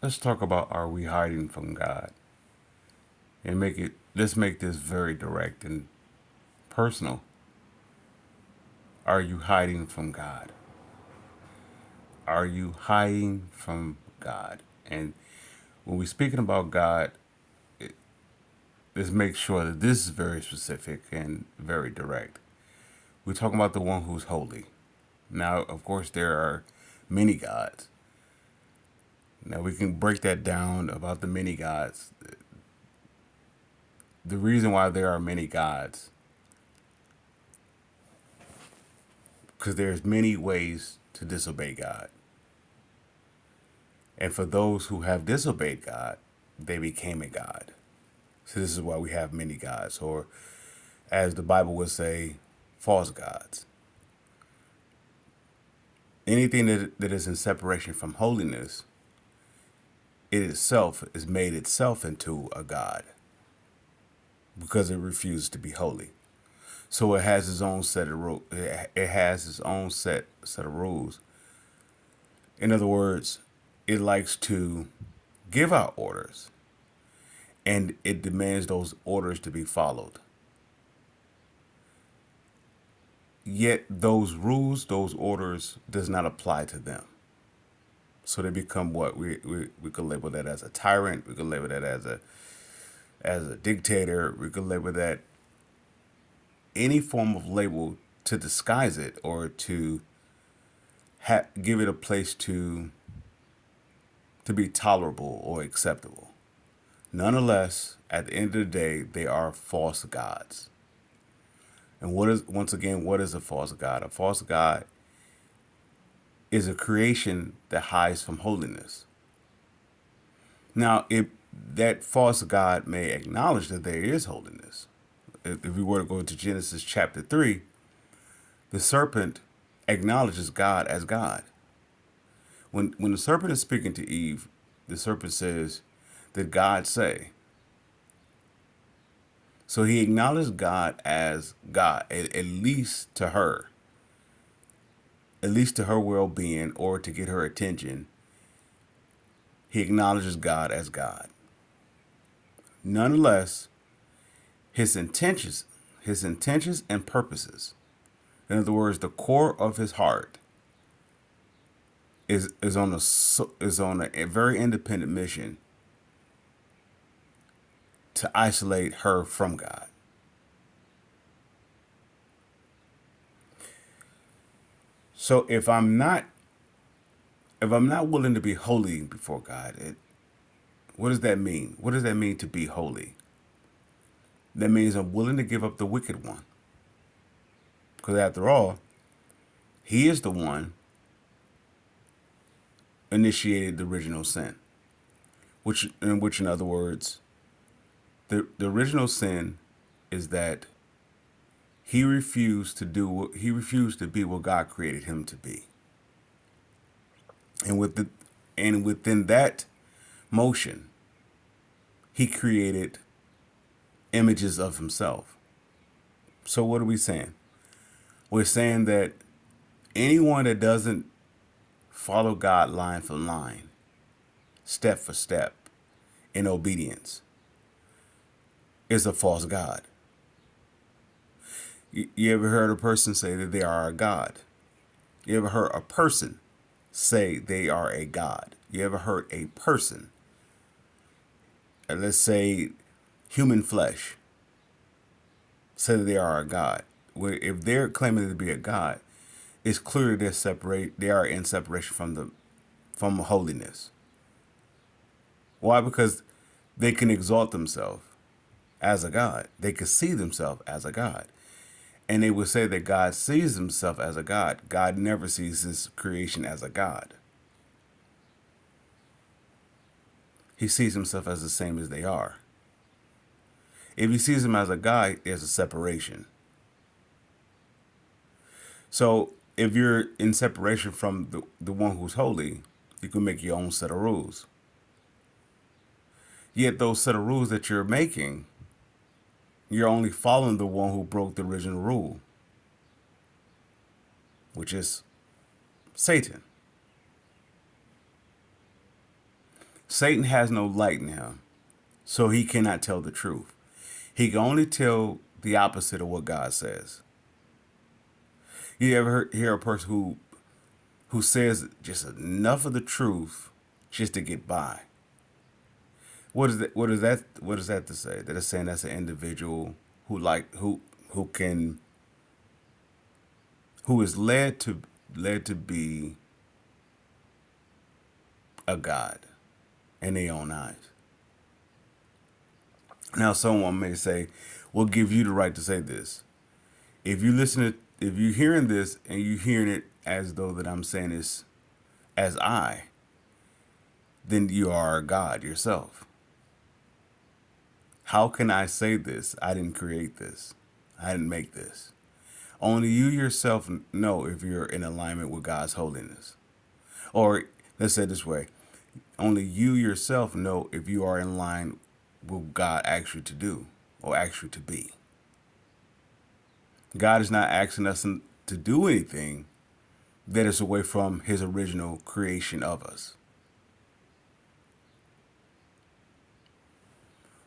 Let's talk about, are we hiding from God? And let's make this very direct and personal. Are you hiding from God? Are you hiding from God? And when we're speaking about God, let's make sure that this is very specific and very direct. We're talking about the one who's holy. Now, of course, there are many gods. Now, we can break that down about the many gods. The reason why there are many gods, because there's many ways to disobey God. And for those who have disobeyed God, they became a god. So this is why we have many gods, or as the Bible would say, false gods. Anything that is in separation from holiness, it itself is made itself into a god because it refuses to be holy. So it has its own set of rules. It has its own set of rules. In other words, it likes to give out orders, and it demands those orders to be followed. Yet those rules, those orders, does not apply to them. So they become what we could label that as a tyrant. We could label that as a dictator. We could label that any form of label to disguise it or to give it a place to be tolerable or acceptable. Nonetheless, at the end of the day, they are false gods. And what is a false god? A false god is a creation that hides from holiness. Now, if that false god may acknowledge that there is holiness, if we were to go to Genesis chapter 3, the serpent acknowledges God as God. When the serpent is speaking to Eve, the serpent says, "Did God say?" So he acknowledged God as God, at least to her, at least to her well being or to get her attention. He acknowledges God as God. Nonetheless, his intentions, his intentions and purposes, in other words, the core of his heart, is on a very independent mission to isolate her from God. So if I'm not willing to be holy before God, what does that mean? What does that mean to be holy? That means I'm willing to give up the wicked one. Because after all, he is the one initiated the original sin. Which in other words, the original sin is that he refused to be what God created him to be. And within that motion, he created images of himself. So what are we saying? We're saying that anyone that doesn't follow God line for line, step for step, in obedience, is a false God. You ever heard a person say that they are a God? You ever heard a person say they are a God? You ever heard a person, let's say human flesh, say that they are a God? Where if they're claiming to be a God, it's clear they are in separation from holiness. Why? Because they can exalt themselves as a God. They can see themselves as a God. And they would say that God sees himself as a God. God never sees his creation as a God. He sees himself as the same as they are. If he sees him as a God, there's a separation. So if you're in separation from the one who's holy, you can make your own set of rules. Yet those set of rules that you're making, you're only following the one who broke the original rule, which is Satan. Satan has no light in him, so he cannot tell the truth. He can only tell the opposite of what God says. You ever hear a person who says just enough of the truth just to get by? What is that? What is that? What is that to say? That is saying that's an individual who can who is led to be a god in their own eyes. Now, someone may say, "We'll give you the right to say this." If you're hearing this and you're hearing it as though that I'm saying this as I, then you are a god yourself. How can I say this? I didn't create this. I didn't make this. Only you yourself know if you're in alignment with God's holiness. Or let's say it this way, only you yourself know if you are in line with God actually to do or actually to be. God is not asking us to do anything that is away from his original creation of us.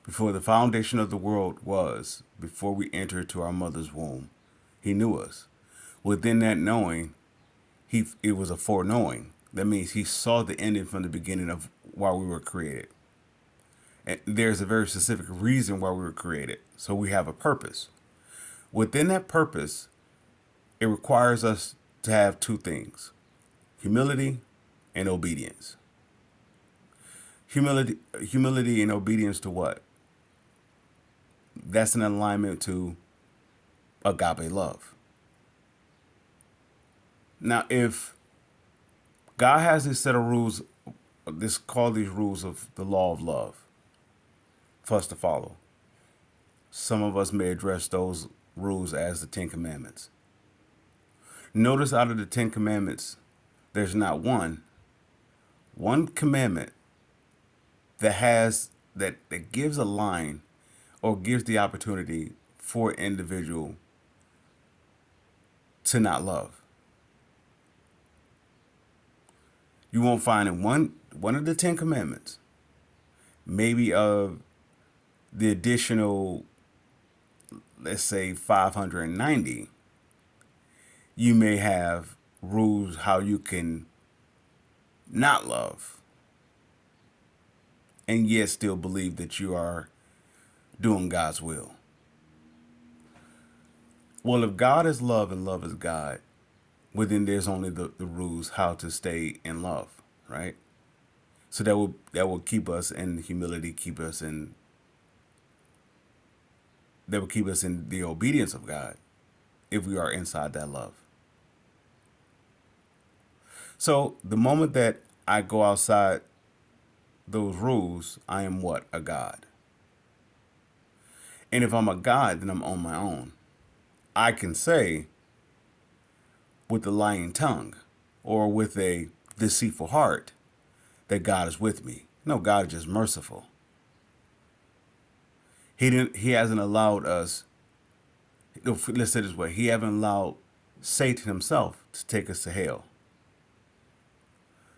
Before the foundation of the world was, before we entered to our mother's womb, he knew us. Within that knowing, it was a foreknowing. That means he saw the ending from the beginning of why we were created. And there's a very specific reason why we were created. So we have a purpose. Within that purpose, it requires us to have two things: humility and obedience. Humility and obedience to what? That's an alignment to agape love. Now, if God has this set of rules, this call these rules of the law of love for us to follow. Some of us may address those rules as the Ten Commandments. Notice out of the Ten Commandments, there's not one commandment that gives a line or gives the opportunity for an individual to not love. You won't find in one of the Ten Commandments, maybe of the additional, let's say 590, you may have rules how you can not love and yet still believe that you are doing God's will. Well, if God is love and love is God, well, then there's only the rules how to stay in love, right? So that will keep us in humility, that will keep us in the obedience of God if we are inside that love. So the moment that I go outside those rules, I am what? A God. And if I'm a God, then I'm on my own. I can say with a lying tongue or with a deceitful heart that God is with me. No, God is just merciful. He hasn't allowed us, let's say it this way, he hasn't allowed Satan himself to take us to hell.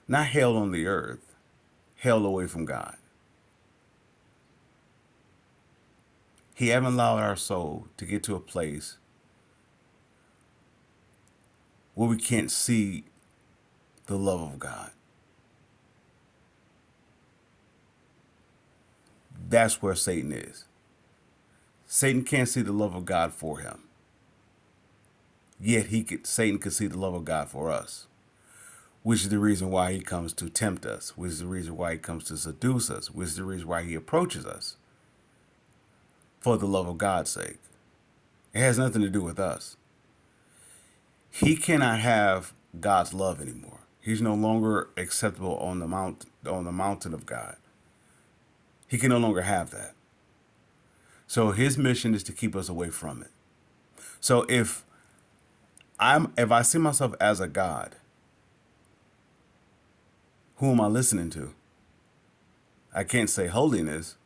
Not hell on the earth, hell away from God. He hasn't allowed our soul to get to a place where we can't see the love of God. That's where Satan is. Satan can't see the love of God for him. Yet Satan could see the love of God for us, which is the reason why he comes to tempt us, which is the reason why he comes to seduce us, which is the reason why he approaches us for the love of God's sake. It has nothing to do with us. He cannot have God's love anymore. He's no longer acceptable on the mountain of God. He can no longer have that. So his mission is to keep us away from it. So if I see myself as a God, who am I listening to? I can't say holiness,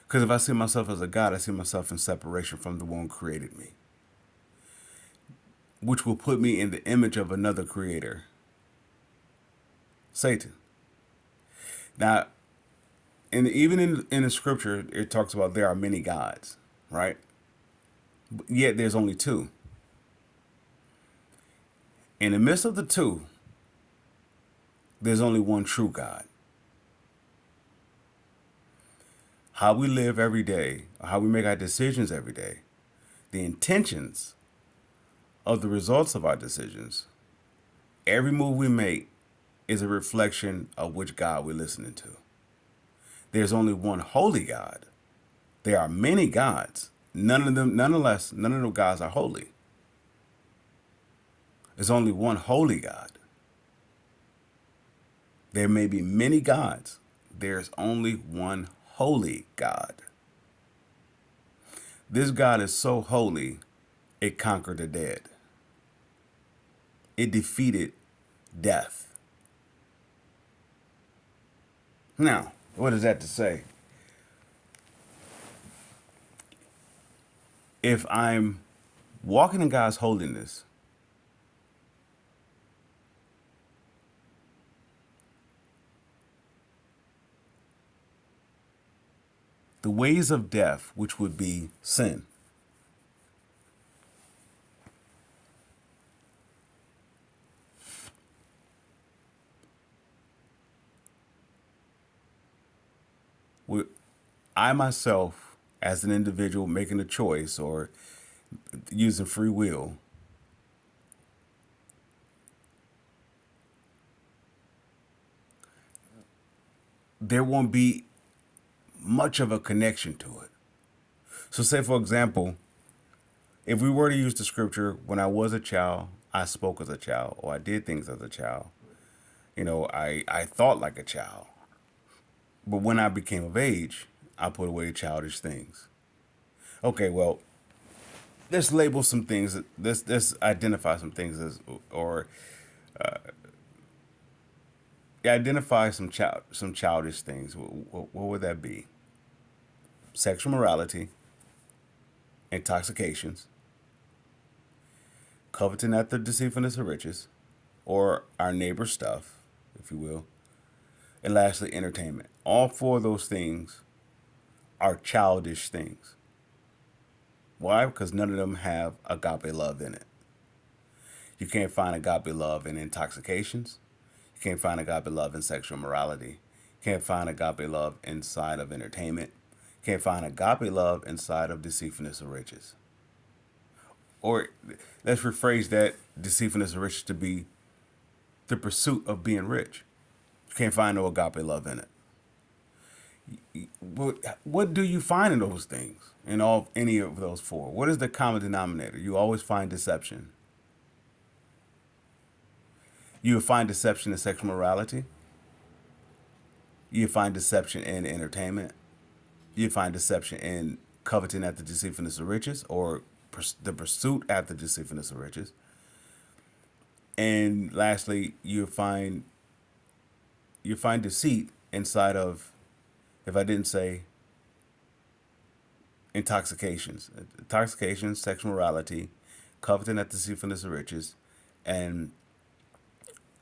because if I see myself as a God, I see myself in separation from the one who created me, which will put me in the image of another creator, Satan. Now, and even in the scripture, it talks about there are many gods, right? Yet there's only two. In the midst of the two, there's only one true God. How we live every day, how we make our decisions every day, the intentions of the results of our decisions, every move we make is a reflection of which God we're listening to. There's only one holy God. There are many gods. None of them, nonetheless, none of the gods are holy. There's only one holy God. There may be many gods. There's only one holy God. This God is so holy, it conquered the dead. It defeated death. Now, what is that to say? If I'm walking in God's holiness, the ways of death, which would be sin, I myself, as an individual making a choice or using free will, there won't be much of a connection to it. So, say for example, if we were to use the scripture, when I was a child, I spoke as a child, or I did things as a child. I thought like a child. But when I became of age, I put away childish things. Okay, well, let's label some things. Let's identify some things as, or identify some childish things. What would that be? Sexual morality, intoxications, coveting after deceitfulness of riches, or our neighbor's stuff, if you will, and lastly, entertainment. All four of those things are childish things. Why? Because none of them have agape love in it. You can't find agape love in intoxications. You can't find agape love in sexual morality. You can't find agape love inside of entertainment. You can't find agape love inside of deceitfulness of riches. Or let's rephrase that deceitfulness of riches to be the pursuit of being rich. You can't find no agape love in it. What do you find in those things? In any of those four? What is the common denominator? You always find deception. You find deception in sexual morality. You find deception in entertainment. You find deception in coveting after deceitfulness of riches, or the pursuit after deceitfulness of riches. And lastly, you find deceit inside of, if I didn't say, intoxications, sexual morality, coveting after deceitfulness of riches, and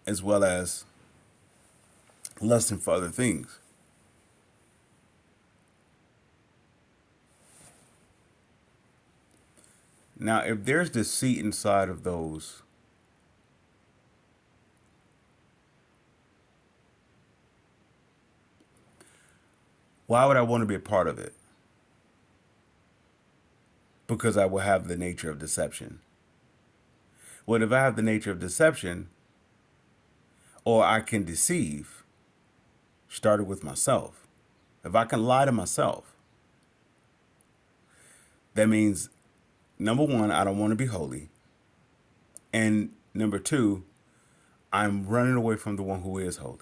as well as lusting for other things. Now, if there's deceit inside of those, why would I want to be a part of it? Because I will have the nature of deception. Well, if I have the nature of deception, or I can deceive, started with myself. If I can lie to myself, that means, number one, I don't want to be holy. And number two, I'm running away from the one who is holy.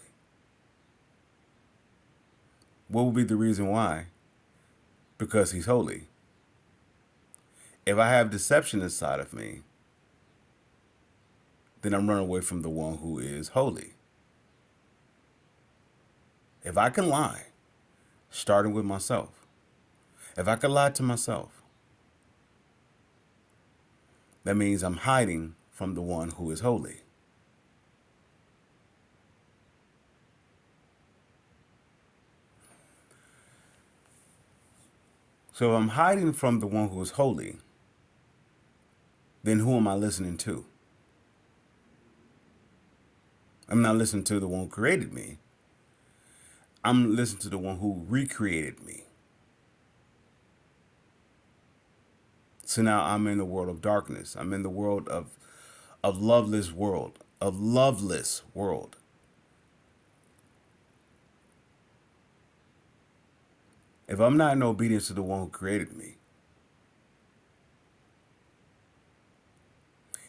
What would be the reason why? Because he's holy. If I have deception inside of me, then I'm running away from the one who is holy. If I can lie, starting with myself, if I can lie to myself, that means I'm hiding from the one who is holy. So if I'm hiding from the one who is holy, then who am I listening to? I'm not listening to the one who created me. I'm listening to the one who recreated me. So now I'm in the world of darkness. I'm in the world of loveless world. Of loveless world. If I'm not in obedience to the one who created me,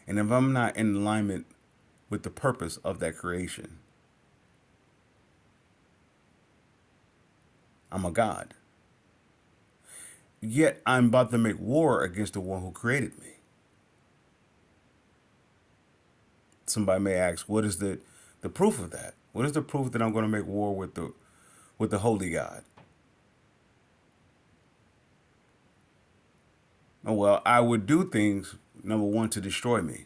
and if I'm not in alignment with the purpose of that creation, I'm a God. Yet I'm about to make war against the one who created me. Somebody may ask, what is the proof of that? What is the proof that I'm going to make war with the holy God? Oh, well, I would do things, number one, to destroy me.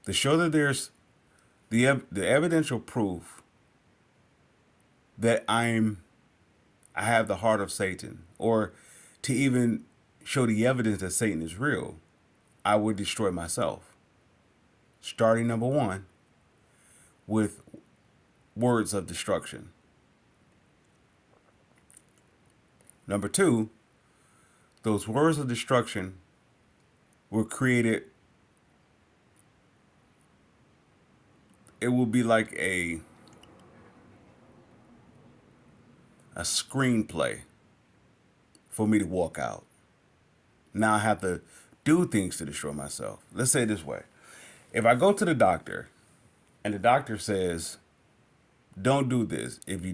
To show that there's the evidential proof that I have the heart of Satan, or to even show the evidence that Satan is real, I would destroy myself. Starting number one with words of destruction. Number two, those words of destruction were created. It will be like a screenplay for me to walk out. Now I have to do things to destroy myself. Let's say it this way. If I go to the doctor and the doctor says, don't do this. If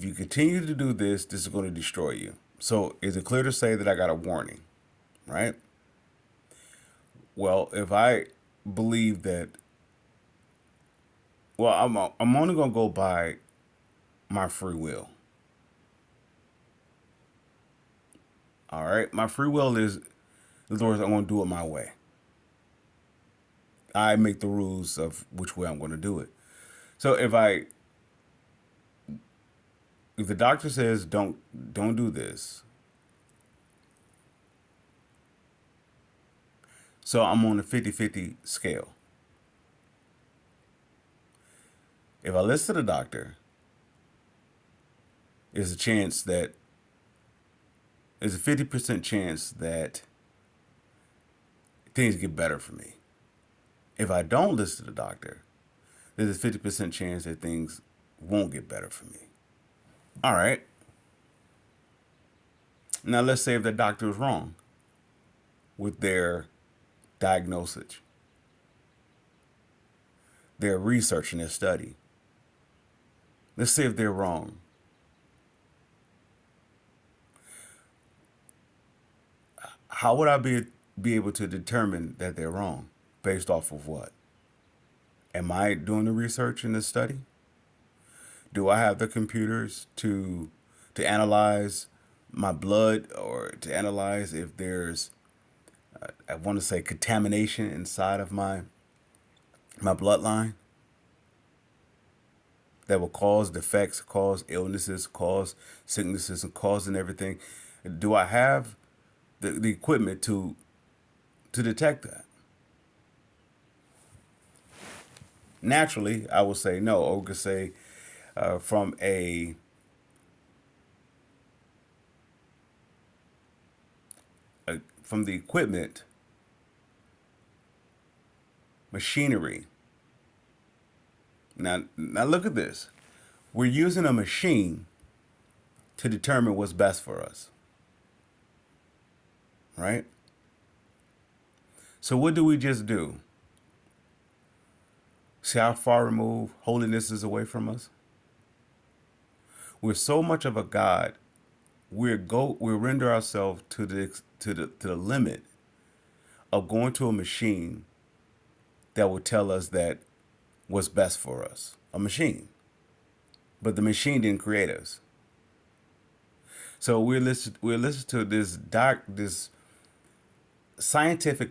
you continue to do this, this is going to destroy you. So is it clear to say that I got a warning, right? Well, if I believe that, well, I'm only going to go by my free will. All right, my free will is the Lord. I'm going to do it my way. I make the rules of which way I'm going to do it. So if the doctor says don't do this, so I'm on a 50-50 scale. If I listen to the doctor, there's a chance that there's a 50% chance that things get better for me. If I don't listen to the doctor, there's a 50% chance that things won't get better for me. All right. Now let's say if the doctor is wrong with their diagnosis, their research and their study. Let's say if they're wrong. How would I be able to determine that they're wrong? Based off of what? Am I doing the research and the study? Do I have the computers to analyze my blood, or to analyze if there's I want to say contamination inside of my bloodline that will cause defects, cause illnesses, cause sicknesses, and causing everything? Do I have the equipment to detect that? Naturally, I would say no. Or we could say from from the equipment, machinery. Now look at this. We're using a machine to determine what's best for us, right? So what do we just do? See how far removed holiness is away from us? We're so much of a God. We render ourselves to the limit of going to a machine that will tell us that what's best for us. A machine. But the machine didn't create us. So we're listening to this scientific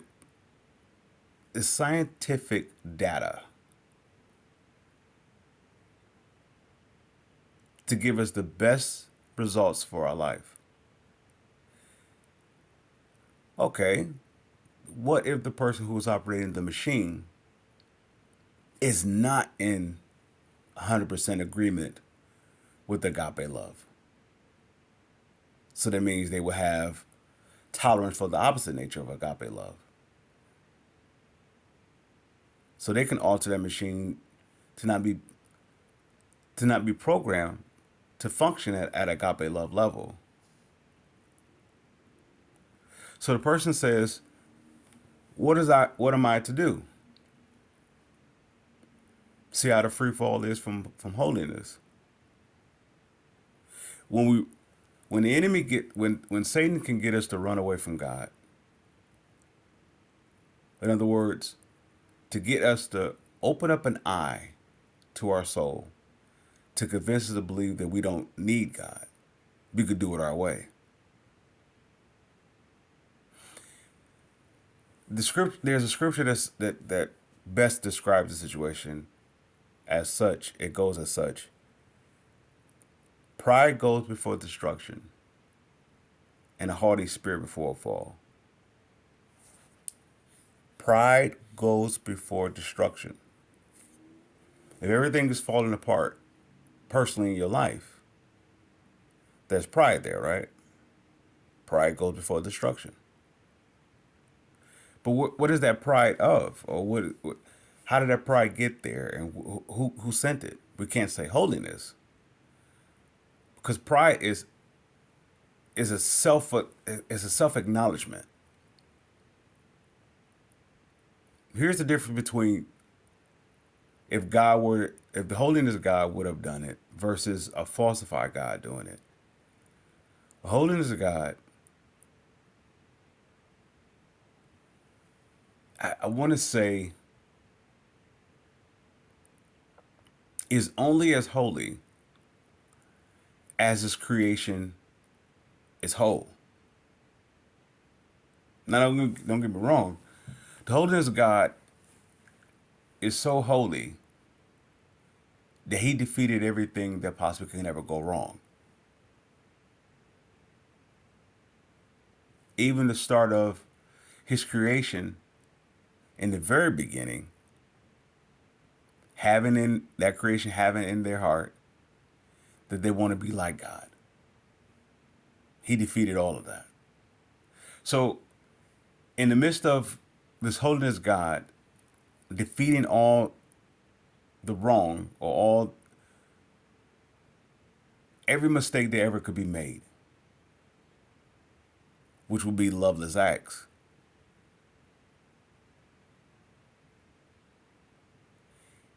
this scientific data to give us the best results for our life. Okay, what if the person who is operating the machine is not in 100% agreement with agape love? So that means they will have tolerance for the opposite nature of agape love. So they can alter that machine to not be programmed to function at agape love level. So the person says, what am I to do? See how the free fall is from holiness. When we when the enemy get when Satan can get us to run away from God, in other words, to get us to open up an eye to our soul, to convince us to believe that we don't need God, we could do it our way. There's a scripture that best describes the situation as such. It goes as such: pride goes before destruction, and a haughty spirit before a fall. Pride goes before destruction. If everything is falling apart personally in your life, there's pride there, right? Pride goes before destruction. But what is that pride of, or how did that pride get there, and who sent it? We can't say holiness, because pride is a self acknowledgement. Here's the difference between if the holiness of God would have done it versus a falsified God doing it. The holiness of God, I want to say, is only as holy as his creation is whole. Now, don't get me wrong. The holiness of God is so holy that he defeated everything that possibly can ever go wrong. Even the start of his creation in the very beginning, having in that creation, having in their heart that they want to be like God. He defeated all of that. So, in the midst of this holiness God defeating all the wrong or all every mistake that ever could be made, which would be loveless acts,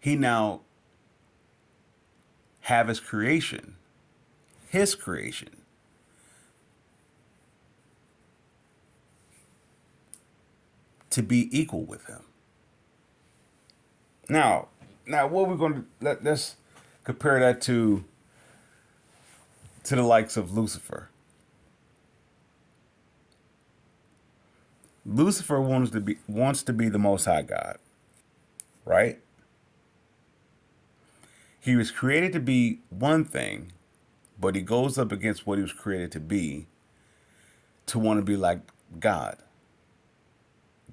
he now have his creation to be equal with him. Now what we're going to let's compare that to the likes of Lucifer. Lucifer wants to be the Most High God, right? He was created to be one thing, but he goes up against what he was created to be, to want to be like God.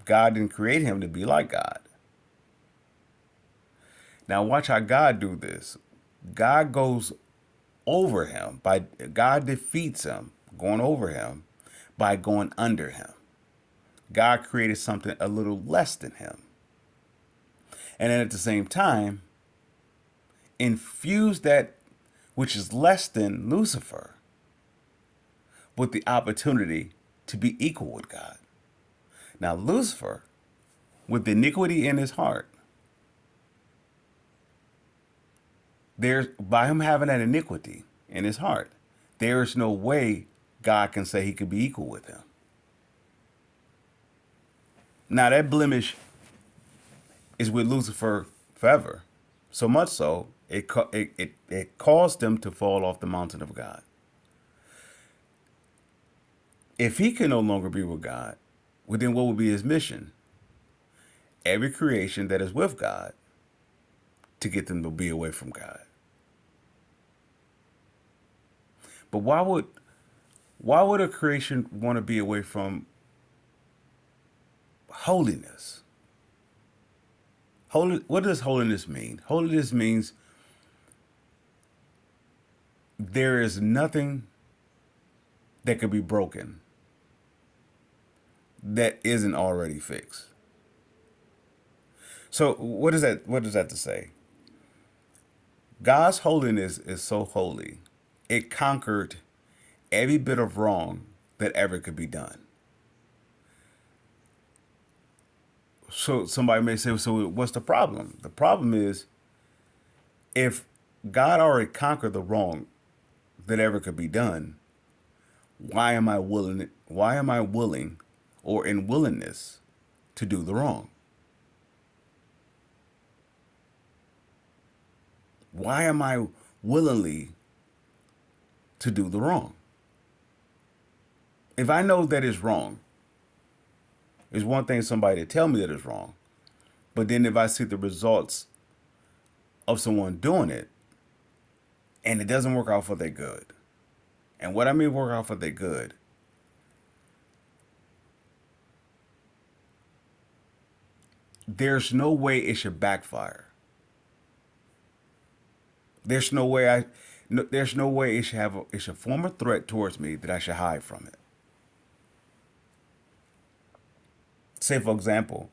God didn't create him to be like God. Now watch how God do this. God goes over him God defeats him, going over him by going under him. God created something a little less than him. And then at the same time, infuse that which is less than Lucifer with the opportunity to be equal with God. Now, Lucifer, with the iniquity in his heart, by him having that iniquity in his heart, there is no way God can say he could be equal with him. Now, that blemish is with Lucifer forever. So much so, it caused them to fall off the mountain of God. If he can no longer be with God, well, then what would be his mission? Every creation that is with God, to get them to be away from God. But why would a creation want to be away from holiness? Holy, what does holiness mean? Holiness means there is nothing that could be broken that isn't already fixed. So what does that to say? God's holiness is so holy, it conquered every bit of wrong that ever could be done. So somebody may say, so what's the problem? The problem is if God already conquered the wrong that ever could be done, why am I willing or in willingness to do the wrong? Why am I willingly to do the wrong? If I know that it's wrong, it's one thing somebody to tell me that it's wrong. But then if I see the results of someone doing it and it doesn't work out for their good, and what I mean work out for their good, there's no way it should backfire. There's no way I, no, there's no way it should form a threat towards me that I should hide from it. Say for example,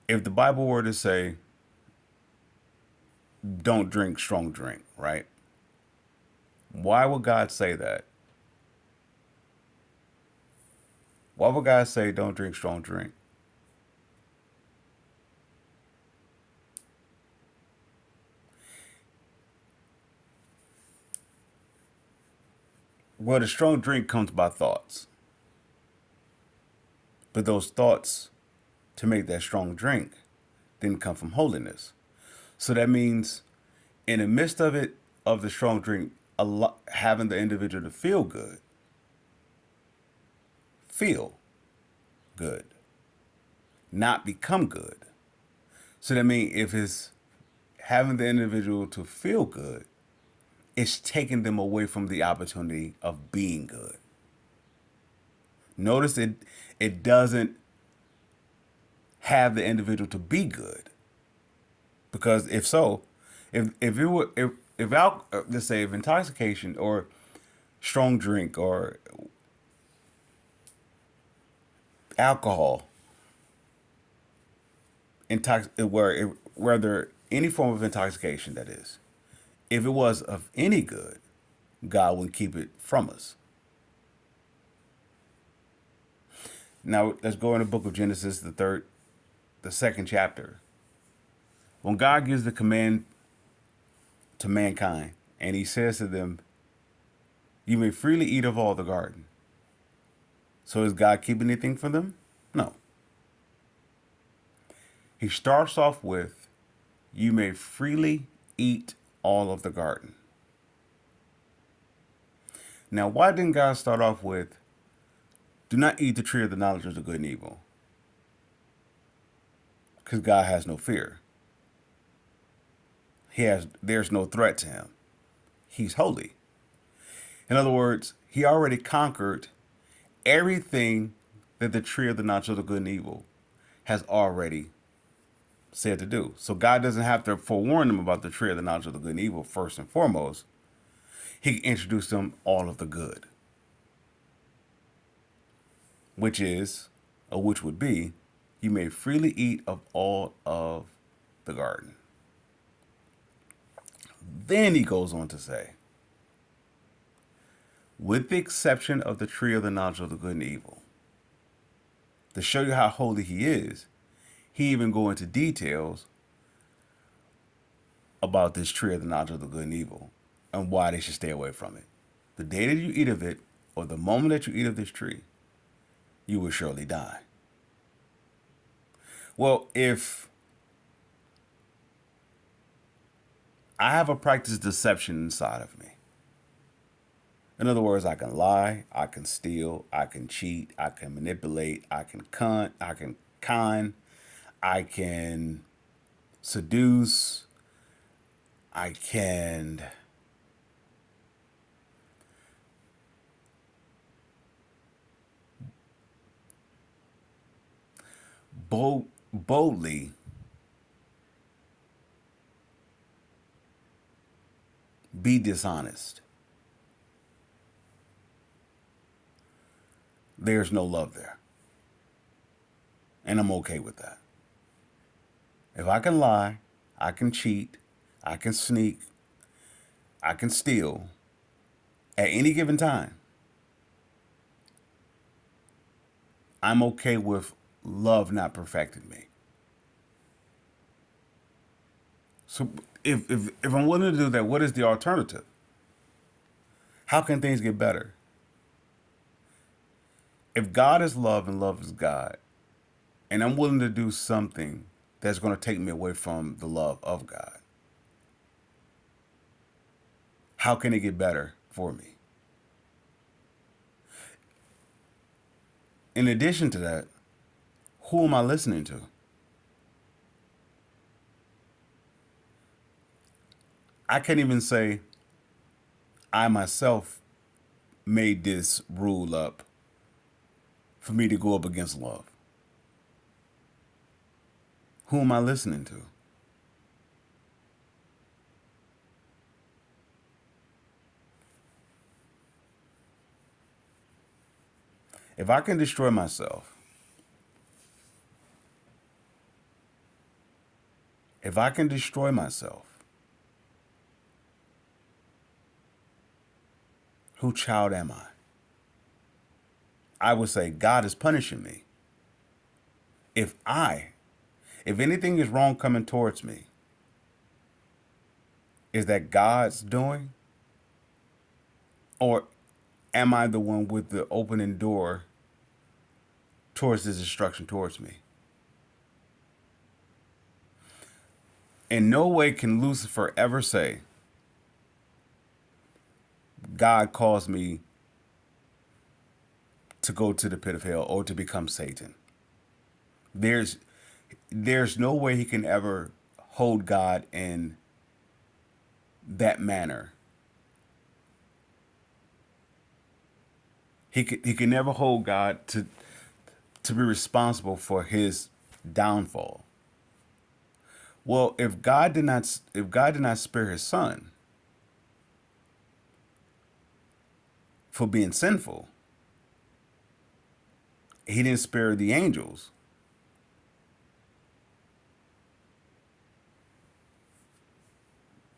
if the Bible were to say, "Don't drink strong drink," right? Why would God say that? Why would God say, "Don't drink strong drink"? Well, the strong drink comes by thoughts, but those thoughts to make that strong drink didn't come from holiness. So that means, in the midst of it, of the strong drink, having the individual to feel good, not become good. So that means if it's having the individual to feel good, it's taking them away from the opportunity of being good. Notice it doesn't have the individual to be good, because if so, if it were if let's say if intoxication or strong drink or alcohol whether any form of intoxication, that is, if it was of any good, God would keep it from us. Now let's go in the book of Genesis, the second chapter. When God gives the command to mankind, and He says to them, "You may freely eat of all the garden." So is God keeping anything from them? No. He starts off with, "You may freely eat all of the garden." Now, why didn't God start off with, "Do not eat the tree of the knowledge of the good and evil"? Because God has no fear. There's no threat to Him. He's holy. In other words, He already conquered everything that the tree of the knowledge of the good and evil has already said to do. So God doesn't have to forewarn them about the tree of the knowledge of the good and evil first and foremost. He introduced them all of the good, which is, or which would be, you may freely eat of all of the garden. Then he goes on to say, with the exception of the tree of the knowledge of the good and evil. To show you how holy he is, he even go into details about this tree of the knowledge of the good and evil and why they should stay away from it. The day that you eat of it, or the moment that you eat of this tree, you will surely die. Well, if I have a practice deception inside of me, in other words, I can lie, I can steal, I can cheat, I can manipulate, I can con, I can seduce, I can boldly be dishonest, there's no love there. And I'm okay with that. If I can lie, I can cheat, I can sneak, I can steal at any given time, I'm okay with love not perfecting me. So if I'm willing to do that, what is the alternative? How can things get better? If God is love and love is God, and I'm willing to do something that's going to take me away from the love of God, how can it get better for me? In addition to that, who am I listening to? I can't even say I myself made this rule up for me to go up against love. Who am I listening to? If I can destroy myself, if I can destroy myself, who child am I? I would say God is punishing me. If I, if anything is wrong coming towards me, is that God's doing? Or am I the one with the opening door towards this destruction towards me? In no way can Lucifer ever say, God caused me to go to the pit of hell or to become Satan. There's there's no way he can ever hold God in that manner. He can never hold God to be responsible for his downfall. Well, if God did not spare his son for being sinful, he didn't spare the angels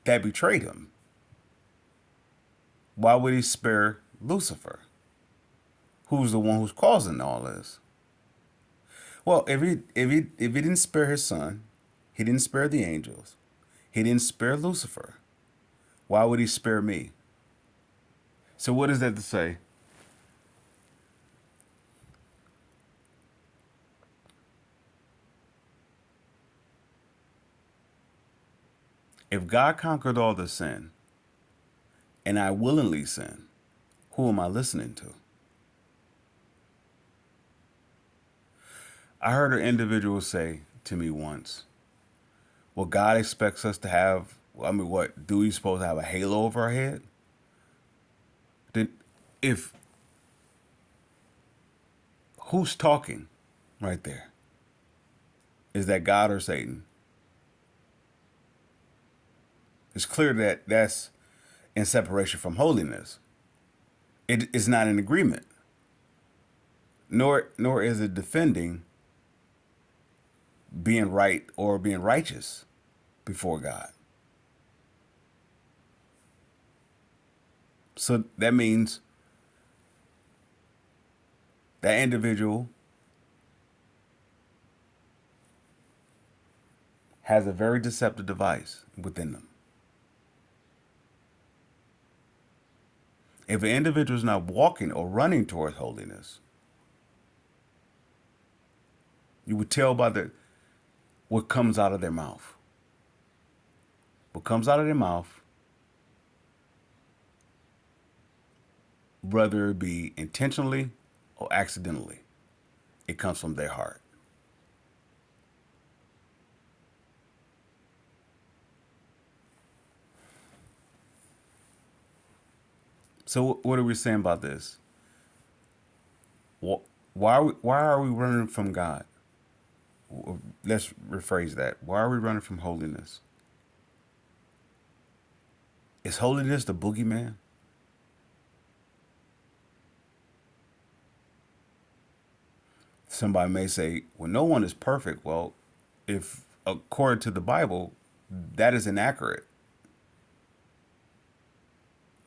that betrayed him. Why would he spare Lucifer, who's the one who's causing all this? Well, if he didn't spare his son, he didn't spare the angels, he didn't spare Lucifer. Why would he spare me? So what is that to say? If God conquered all the sin, and I willingly sin, who am I listening to? I heard an individual say to me once, well, God expects us to have, I mean, what, do we supposed to have a halo over our head? Then, if, who's talking right there? Is that God or Satan? It's clear that that's in separation from holiness. It is not an agreement, nor is it defending being right or being righteous before God. So that means that individual has a very deceptive device within them. If an individual is not walking or running towards holiness, you would tell by what comes out of their mouth. What comes out of their mouth, whether it be intentionally or accidentally, it comes from their heart. So what are we saying about this? Why are we running from God? let's rephrase that. Why are we running from holiness? Is holiness the boogeyman? Somebody may say, well, no one is perfect. Well, if according to the Bible, that is inaccurate.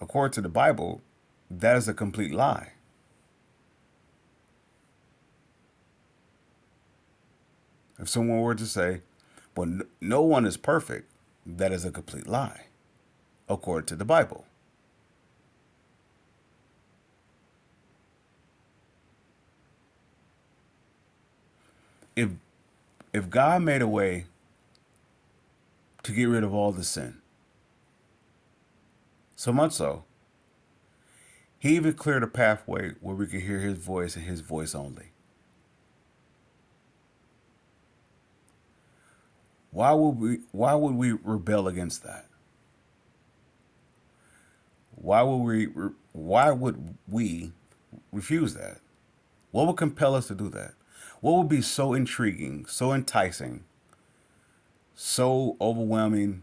According to the Bible, that is a complete lie. If someone were to say, well, no one is perfect, that is a complete lie, according to the Bible. If if God made a way to get rid of all the sin, so much so, he even cleared a pathway where we could hear his voice and his voice only. Why would we rebel against that? Why would we refuse that? What would compel us to do that? What would be so intriguing, so enticing, so overwhelming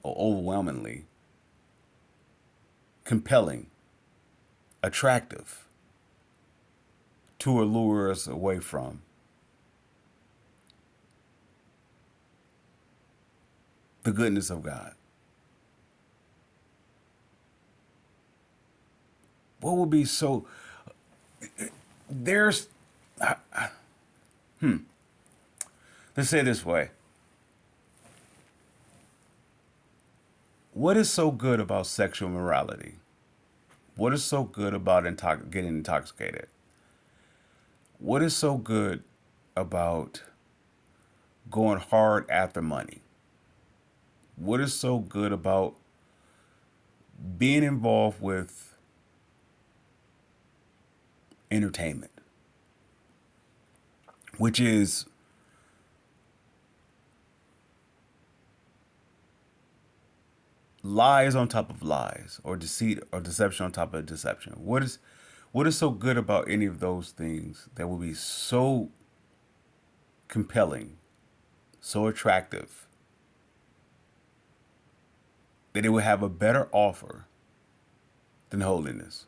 or overwhelmingly compelling, attractive to allure us away from the goodness of God? What would be so there's let's say it this way. What is so good about sexual morality? What is so good about getting intoxicated? What is so good about going hard after money? What is so good about being involved with entertainment, which is lies on top of lies, or deceit or deception on top of deception? What is so good about any of those things that will be so compelling, so attractive, that it would have a better offer than holiness?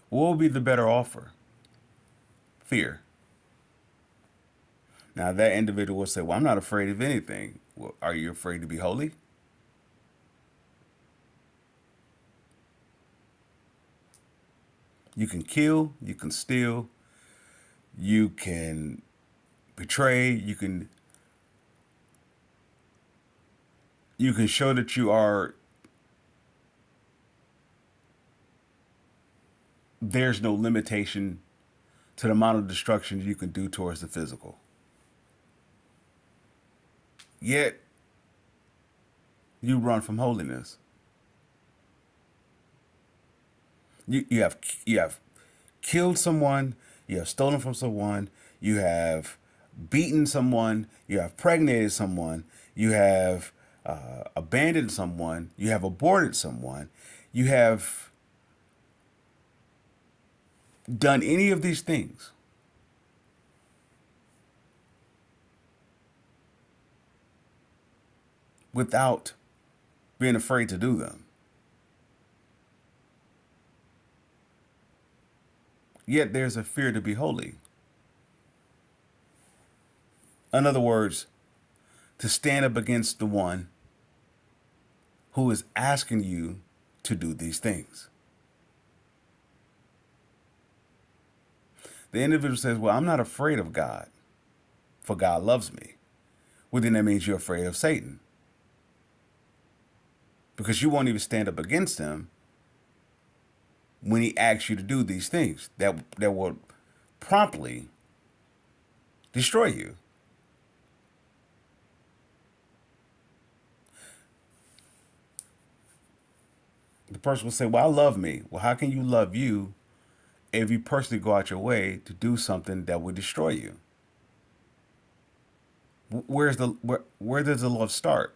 What would be the better offer? Fear. Now that individual will say, well, I'm not afraid of anything. Well, are you afraid to be holy? You can kill, you can steal, you can betray, you can show that you are there's no limitation to the amount of destruction you can do towards the physical. Yet you run from holiness. You have killed someone, you have stolen from someone, you have beaten someone, you have pregnated someone, you have abandoned someone, you have aborted someone, you have done any of these things without being afraid to do them. Yet there's a fear to be holy. In other words, to stand up against the one who is asking you to do these things. The individual says, well, I'm not afraid of God, for God loves me. Well, then that means you're afraid of Satan, because you won't even stand up against him when he asks you to do these things that will promptly destroy you. The person will say, well, I love me. Well, how can you love you if you personally go out your way to do something that would destroy you? Where does the love start?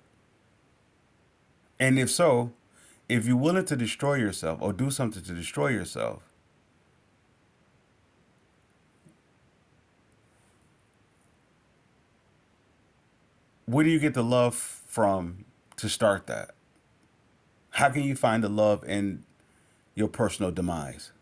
And if so, if you're willing to destroy yourself or do something to destroy yourself, Where do you get the love from to start that? How can you find the love in your personal demise?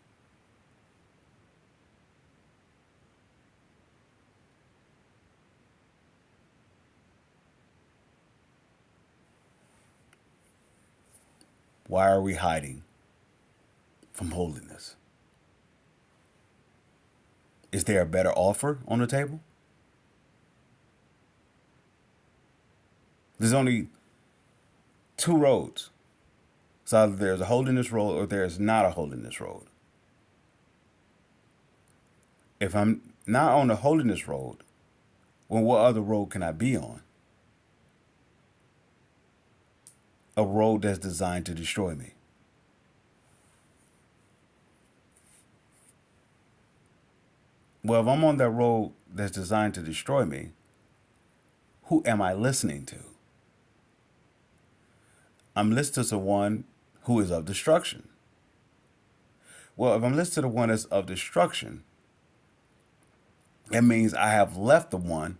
Why are we hiding from holiness? Is there a better offer on the table? There's only two roads. So either there's a holiness road or there's not a holiness road. If I'm not on the holiness road, well, what other road can I be on? A road that's designed to destroy me. Well, if I'm on that road that's designed to destroy me, who am I listening to? I'm listening to one who is of destruction. Well, if I'm listening to the one that's of destruction, that means I have left the one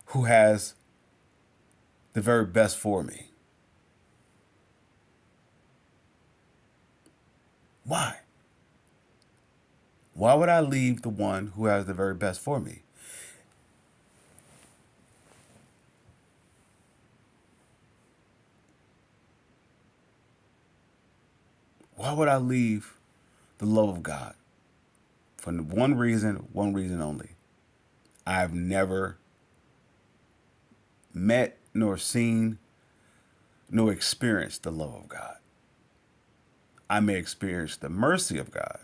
who has the very best for me. Why? Why would I leave the one who has the very best for me? Why would I leave the love of God? For one reason only. I've never met nor seen nor experienced the love of God. I may experience the mercy of God,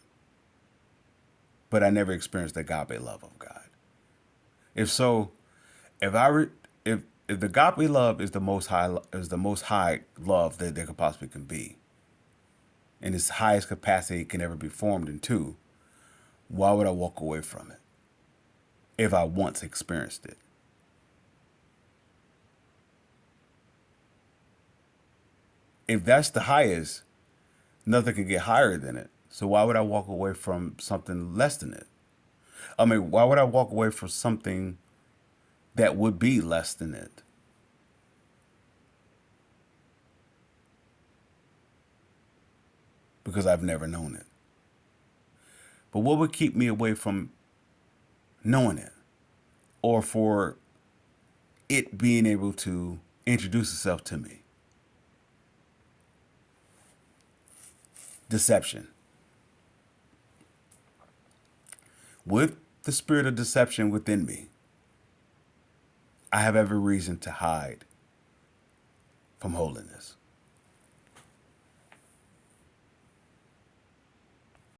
but I never experienced the agape love of God. If so, if I re- if the agape love is the most high love that there could possibly can be, in its highest capacity it can ever be formed into, why would I walk away from it if I once experienced it? If that's the highest, nothing can get higher than it. So why would I walk away from something less than it? I mean, why would I walk away from something that would be less than it? Because I've never known it. But what would keep me away from knowing it? Or for it being able to introduce itself to me? Deception. With the spirit of deception within me, I have every reason to hide from holiness.